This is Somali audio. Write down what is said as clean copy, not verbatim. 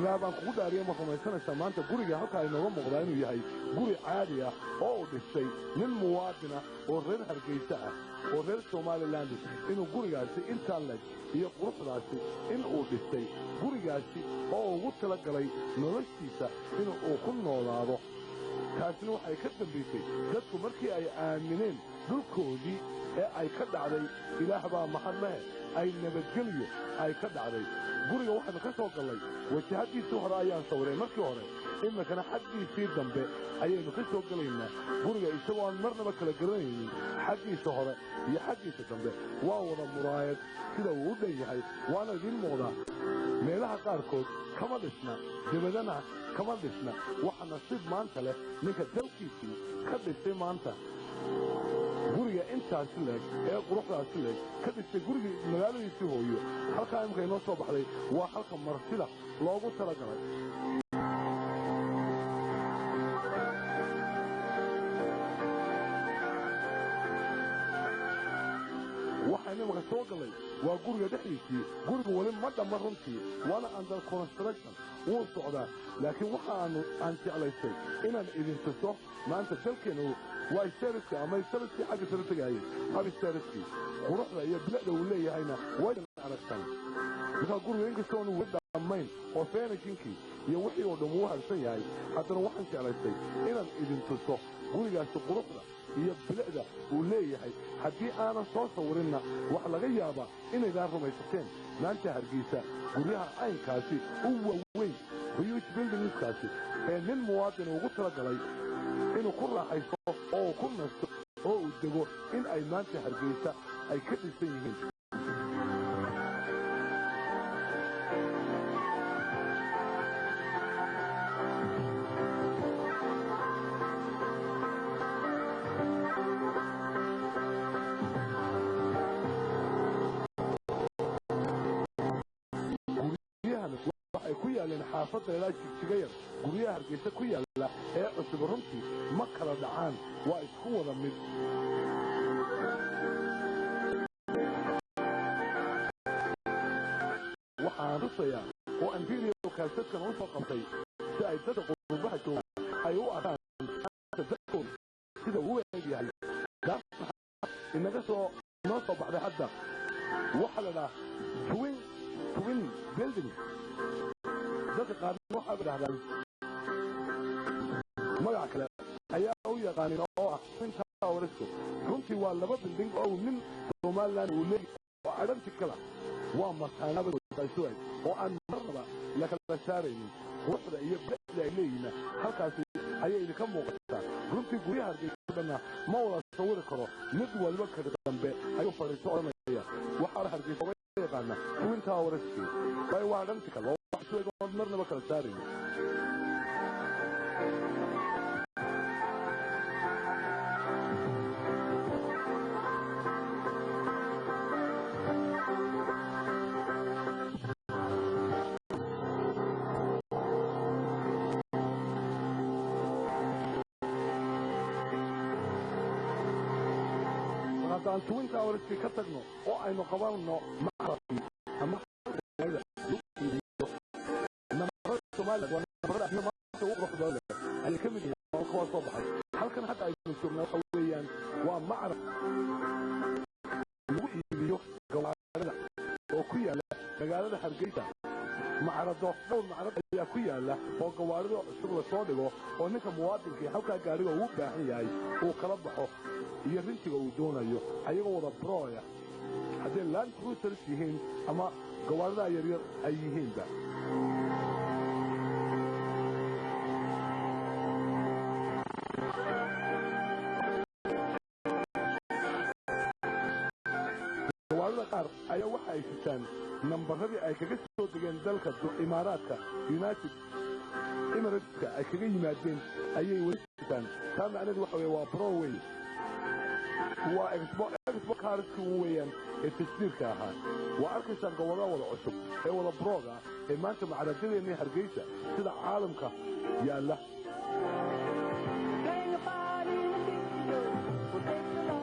إلى بان كود أريا مفهوم سنة سمان تقولي يا هكا إنه هم غلاين يهاي قولي عادية أو بالشيء من مواطنة ورين هرجيسة ورين سومالي لاند إنه قولي جالسي إنسان لك هي قرص راسي إنه بالشيء قولي جالسي أو وقت لك علي نرشيسة إنه أكون نولاده taasina waxay ka dambeysay dadku markii ay aamineen dhulkoodii ee ay ka dhacday ilaah baa mahad leh ay nabadgelyo ay ka dhacday guriga waxaan ka soo galay wajahadiisii hore ayaan sawray markii hore imikana xaggiisii dambe ayaynu ka soo galaynaa guriga isagoo aan marnaba kala garanaynin xaggiisa hore iyo xaggiisa dambe waa wada muraayad sida uu u dhan yahay waana idiin muuqdaa meelaha qaarkood kama dhisna dibadana kama dhisna waxa nasiib maanta leh ninka dalkiisii ka dhisay maanta guriga intaasi leeg ee quruxdaasi leeg ka dhisay gurigii magaaladiisii hooyo halkaa imika inoo soo baxday waa halka martida loogu talagalay waxayna imika soo galay waa guriga dhexdiisii guriga weli ma dhamma runtii waana under construction wuu socdaa laakiin waxaanu aan jeclaystay inaan idin tuso maanta dalkeenu waa istaariski ama istaariski xagga sare tagaayay hab istaariski quruxda iyo bilicda uu leeyahayna way aragtaan markaa guriga inkastoonu weli dhammayn oo feenajinkii iyo wixii oo dhan uu harsan yahay haddana waxaan jeclaystay inaan idin tuso gurigaasi quruxda iyo bilicda uu leeyahay haddii aanan soo sawirinna waxa laga yaabaa inaydaan rumaysateen maanta hargeysa guryaha caynkaasi u waaweyn huge buildingskaasi ee nin muwaadin ugu talagalay inuu ku raaxaysto oo ku nasto oo uu dego in ay maanta hargeysa ay ka dhisan yihiin xaafadda ilaa jigsigayar guryaha hargeysa ku yaalla ee cusub runtii ma kala dhacaan waa isku wada mid waxaan tusayaa oo anfiiriyo kaasadkan u soo qabtay si ay dadka qurbaha joogaan ay u arkaan dadkooda sida uu eegyahay inaga soo noo soo baxday hadda waxa la dhahaa twin building dadka qaarna waxaa dhahdaan magac kale ayaa u yaqaanin oo ah inta awrisko runtii waa laba bilding oo nin Soomaaliland uu leeyahay oo adanti kala waa mataanada qaysuay oo aan marnaba la kala saaraynin quruxda iyo bilicda ay leeyihiin halkaasi ayay idinka muuqataa runtii guryaha hargeysa ma wada sawir karo mid walba ka dambe ayuu fariiso oranaya waxa hargeysa oo yaqaana inta awrisko bay waa adanti kala مرنا بكرة ساري هذا توين تاورس في كترنا أو أي مقابلنا معرفي أما الكمدي أقوى صباحا هل كان حتى يسمى قويا ومعرف ويبيو قوارنا وكيا لا مقالنا حرقيتا معرضو معرض يا كيا لا وقوارنا شغل صادقه ونك مواطن في حوكا غاريغا و باهن yahay oo kala baxo iyo rintiga uu doonayo ayaga wada broya hadii land cruisers yihiin ama gawaarida yaryar ay yihiinba ayaa waxa ay sitaan nambaradii ay kaga soo degeen dalka Imaaraadka United Emirates ay kaga yimaadeen ayay weli sitaan taa macnaheedu waxa weeye waa Broadway waa expo cars weeyaan ee tasdiirka ahaa waa arkaysan gobolada wada cusub ee wada Broga ee maanta macaradeena Hargeysa sida caalamka yaalla